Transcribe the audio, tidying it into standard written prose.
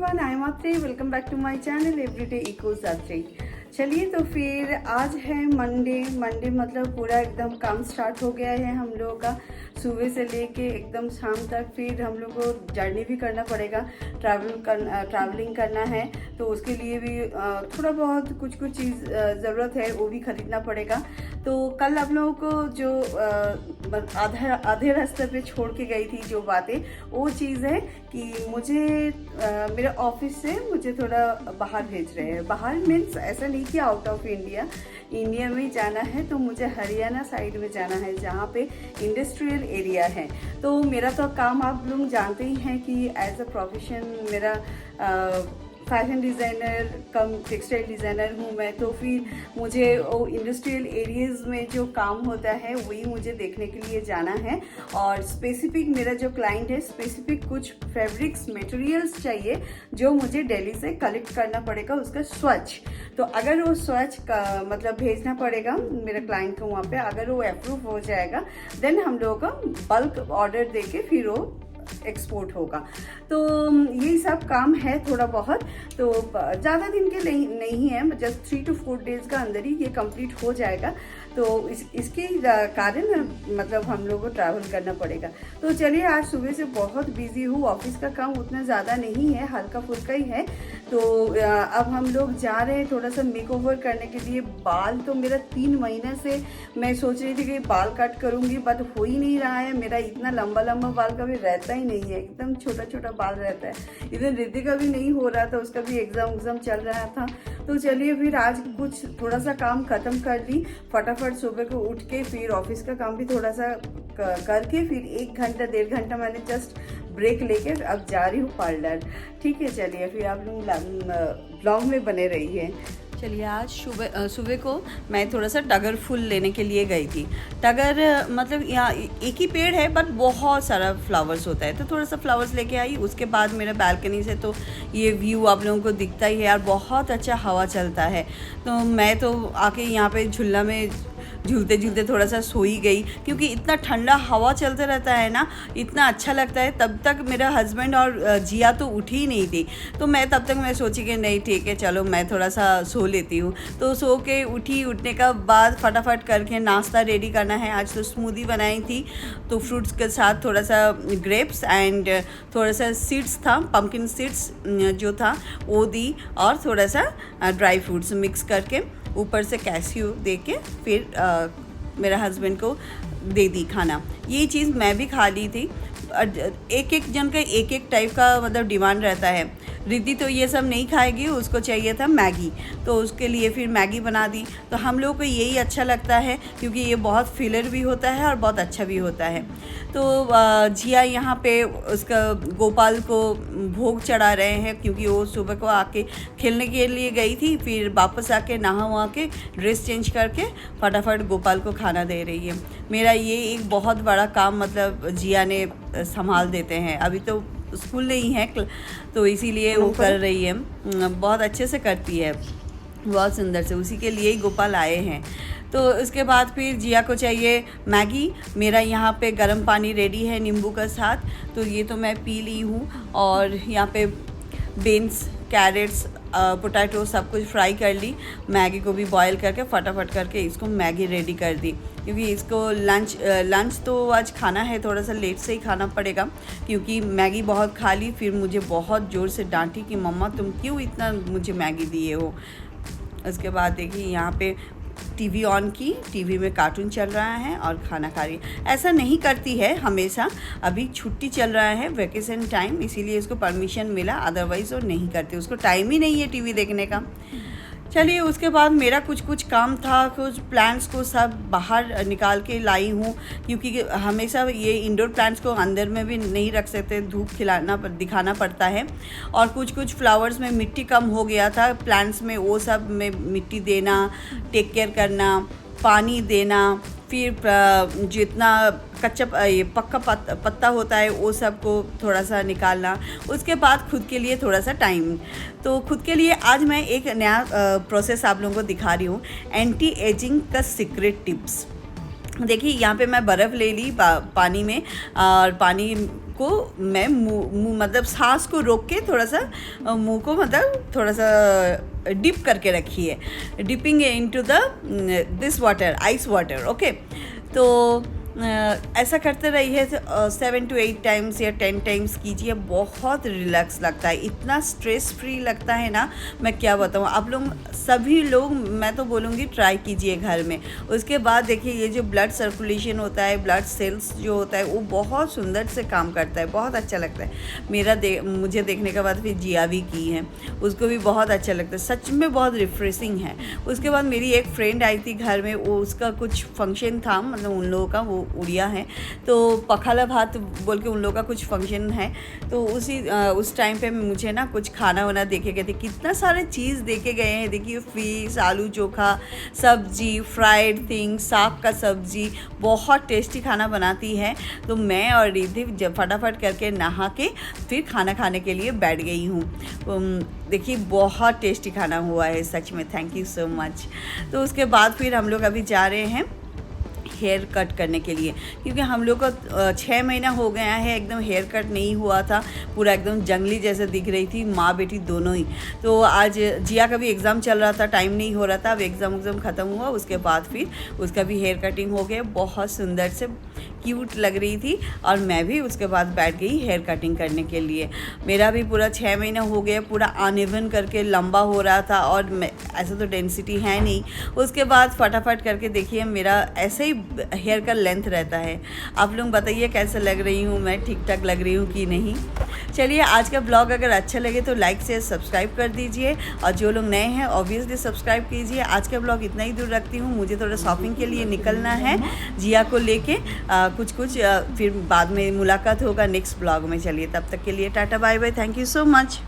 Everyone, I am Atri. Welcome back to my channel everyday echoes Atri. चलिए, तो फिर आज है मंडे मतलब पूरा एकदम काम स्टार्ट हो गया है हम लोगों का। सुबह से लेके एकदम शाम तक फिर हम लोग को जर्नी भी करना पड़ेगा, ट्रैवलिंग करना है, तो उसके लिए भी थोड़ा बहुत कुछ चीज़ ज़रूरत है, वो भी ख़रीदना पड़ेगा। तो कल आप लोगों को जो आधे रास्ते पे छोड़ के गई थी जो बातें, वो चीज़ है कि मुझे मेरे ऑफिस से मुझे थोड़ा बाहर भेज रहे हैं। बाहर मीन्स ऐसा नहीं कि आउट ऑफ इंडिया में जाना है, तो मुझे हरियाणा साइड में जाना है जहाँ पे इंडस्ट्रियल एरिया है। तो मेरा तो काम आप लोग जानते ही हैं कि एज अ प्रोफेशन मेरा फैशन डिज़ाइनर कम टेक्सटाइल डिज़ाइनर हूँ मैं। तो फिर मुझे वो इंडस्ट्रियल एरियाज़ में जो काम होता है वही मुझे देखने के लिए जाना है। और स्पेसिफिक मेरा जो क्लाइंट है, स्पेसिफिक कुछ फैब्रिक्स मटेरियल्स चाहिए जो मुझे दिल्ली से कलेक्ट करना पड़ेगा, उसका स्वच्छ। तो अगर वो स्वच्छ का मतलब भेजना पड़ेगा मेरे क्लाइंट को वहाँ पे, अगर वो अप्रूव हो जाएगा देन हम लोगों का बल्क ऑर्डर देके फिर वो एक्सपोर्ट होगा। तो यही सब काम है थोड़ा बहुत, तो ज़्यादा दिन के नहीं है, जस्ट 3 to 4 डेज का अंदर ही ये कंप्लीट हो जाएगा। तो इसके कारण मतलब हम लोग को ट्रैवल करना पड़ेगा। तो चलिए, आज सुबह से बहुत बिजी हूँ, ऑफिस का काम उतना ज़्यादा नहीं है, हल्का फुल्का ही है। तो अब हम लोग जा रहे हैं थोड़ा सा मेकओवर करने के लिए। बाल तो मेरा 3 महीने से मैं सोच रही थी कि बाल कट करूँगी, बट हो ही नहीं रहा है। मेरा इतना लंबा बाल कभी रहता ही नहीं है, एकदम छोटा बाल रहता है। इधर रिद्धि का भी नहीं हो रहा था, उसका भी एग्जाम चल रहा था। तो चलिए, फिर आज कुछ थोड़ा सा काम खत्म कर ली फटाफट। सुबह को उठ के फिर ऑफिस का काम भी थोड़ा सा करके फिर 1 घंटा 1.5 घंटा मैंने जस्ट ब्रेक लेके अब जा रही हूँ पार्लर। ठीक है, चलिए फिर आप लोग ब्लॉग में बने रहिए। चलिए, आज सुबह को मैं थोड़ा सा टगर फूल लेने के लिए गई थी। टगर मतलब यहाँ एक ही पेड़ है बट बहुत सारा फ्लावर्स होता है, तो थोड़ा सा फ्लावर्स लेके आई। उसके बाद मेरा बालकनी से तो ये व्यू आप लोगों को दिखता ही है यार, बहुत अच्छा हवा चलता है। तो मैं तो आके यहाँ पे झूला में झूलते थोड़ा सा सोई गई, क्योंकि इतना ठंडा हवा चलता रहता है ना, इतना अच्छा लगता है। तब तक मेरा हस्बैंड और जिया तो उठी ही नहीं थी, तो मैं सोची कि नहीं ठीक है, चलो मैं थोड़ा सा सो लेती हूँ। तो सो के उठने का बाद फटाफट करके नाश्ता रेडी करना है। आज तो स्मूदी बनाई थी, तो फ्रूट्स के साथ थोड़ा सा ग्रेप्स एंड थोड़ा सा सीड्स था, पम्पकिन सीड्स जो था वो दी, और थोड़ा सा ड्राई फ्रूट्स मिक्स करके ऊपर से कैश्यू दे के फिर मेरा हस्बैंड को दे दी खाना। ये चीज़ मैं भी खा ली थी। एक जन का एक टाइप का मतलब डिमांड रहता है। रिद्धि तो ये सब नहीं खाएगी, उसको चाहिए था मैगी, तो उसके लिए फिर मैगी बना दी। तो हम लोग को यही अच्छा लगता है, क्योंकि ये बहुत फिलर भी होता है और बहुत अच्छा भी होता है। तो जिया यहाँ पे उसका गोपाल को भोग चढ़ा रहे हैं, क्योंकि वो सुबह को आके खेलने के लिए गई थी, फिर वापस आके नहा वहा के ड्रेस चेंज करके फटाफट गोपाल को खाना दे रही है। मेरा ये एक बहुत बड़ा काम मतलब जिया ने संभाल देते हैं। अभी तो स्कूल नहीं है, तो इसीलिए वो कर रही है, बहुत अच्छे से करती है, बहुत सुंदर से। उसी के लिए ही गोपाल आए हैं। तो उसके बाद फिर जिया को चाहिए मैगी। मेरा यहाँ पे गर्म पानी रेडी है नींबू का साथ, तो ये तो मैं पी ली हूँ। और यहाँ पे बीन्स, कैरेट्स, पोटैटो सब कुछ फ्राई कर ली। मैगी को भी बॉईल करके फटाफट करके इसको मैगी रेडी कर दी, क्योंकि इसको लंच तो आज खाना है, थोड़ा सा लेट से ही खाना पड़ेगा, क्योंकि मैगी बहुत खा ली। फिर मुझे बहुत ज़ोर से डांटी कि मम्मा तुम क्यों इतना मुझे मैगी दिए हो। उसके बाद देखिए यहाँ पे टीवी ऑन की, टीवी में कार्टून चल रहा है और खाना खा रही है। ऐसा नहीं करती है हमेशा, अभी छुट्टी चल रहा है, वैकेशन टाइम, इसीलिए इसको परमिशन मिला, अदरवाइज़ वो नहीं करती, उसको टाइम ही नहीं है टीवी देखने का। चलिए, उसके बाद मेरा कुछ काम था, कुछ प्लांट्स को सब बाहर निकाल के लाई हूँ, क्योंकि हमेशा ये इंडोर प्लांट्स को अंदर में भी नहीं रख सकते, धूप दिखाना पड़ता है। और कुछ फ्लावर्स में मिट्टी कम हो गया था प्लांट्स में, वो सब में मिट्टी देना, टेक केयर करना, पानी देना, फिर जितना कच्चा ये पक्का पत्ता होता है वो सब को थोड़ा सा निकालना। उसके बाद खुद के लिए थोड़ा सा टाइम। तो खुद के लिए आज मैं एक नया प्रोसेस आप लोगों को दिखा रही हूँ, एंटी एजिंग का सीक्रेट टिप्स। देखिए यहाँ पे मैं बर्फ़ ले ली पानी में, और पानी को मैं मुँह मतलब सांस को रोक के थोड़ा सा मुंह को मतलब थोड़ा सा डिप करके रखी है, dipping into the this water, ice water. Okay, तो ऐसा करते रहिए 7 to 8 टाइम्स या 10 टाइम्स कीजिए। बहुत रिलैक्स लगता है, इतना स्ट्रेस फ्री लगता है ना, मैं क्या बताऊँ। आप लोग सभी लोग, मैं तो बोलूँगी ट्राई कीजिए घर में। उसके बाद देखिए ये जो ब्लड सर्कुलेशन होता है, ब्लड सेल्स जो होता है वो बहुत सुंदर से काम करता है, बहुत अच्छा लगता है। मुझे देखने के बाद फिर जिया भी की है, उसको भी बहुत अच्छा लगता है, सच में बहुत रिफ्रेशिंग है। उसके बाद मेरी एक फ्रेंड आई थी घर में, वो उसका कुछ फंक्शन था, मतलब उन लोगों का, वो उड़िया है, तो पखाला भात बोल के उन लोगों का कुछ फंक्शन है। तो उस टाइम पे मुझे ना कुछ खाना वाना देखे गए थे, कितना सारे चीज़ देखे गए हैं। देखिए फिश, आलू चोखा, सब्जी, फ्राइड थिंग, साग का सब्जी, बहुत टेस्टी खाना बनाती है। तो मैं और रिद्धि जब फटाफट करके नहा के फिर खाना खाने के लिए बैठ गई हूँ। देखिए बहुत टेस्टी खाना हुआ है, सच में थैंक यू सो मच। तो उसके बाद फिर हम लोग अभी जा रहे हैं हेयर कट करने के लिए, क्योंकि हम लोग को 6 महीना हो गया है, एकदम हेयर कट नहीं हुआ था, पूरा एकदम जंगली जैसे दिख रही थी, माँ बेटी दोनों ही। तो आज जिया का भी एग्ज़ाम चल रहा था, टाइम नहीं हो रहा था, अब एग्ज़ाम ख़त्म हुआ, उसके बाद फिर उसका भी हेयर कटिंग हो गया, बहुत सुंदर से क्यूट लग रही थी। और मैं भी उसके बाद बैठ गई हेयर कटिंग करने के लिए। मेरा भी पूरा 6 महीना हो गया, पूरा अनइवन करके लंबा हो रहा था, और ऐसा तो डेंसिटी है नहीं। उसके बाद फटाफट करके देखिए मेरा ऐसे ही हेयर का लेंथ रहता है। आप लोग बताइए कैसे लग रही हूँ मैं, ठीक ठाक लग रही हूँ कि नहीं। चलिए आज का ब्लॉग अगर अच्छा लगे तो लाइक से सब्सक्राइब कर दीजिए, और जो लोग नए हैं ऑब्वियसली सब्सक्राइब कीजिए। आज का ब्लॉग इतना ही दूर रखती हूँ, मुझे थोड़ा शॉपिंग के लिए निकलना है जिया को लेके कुछ फिर बाद में मुलाकात होगा नेक्स्ट ब्लॉग में। चलिए तब तक के लिए tata bye bye, thank you so much.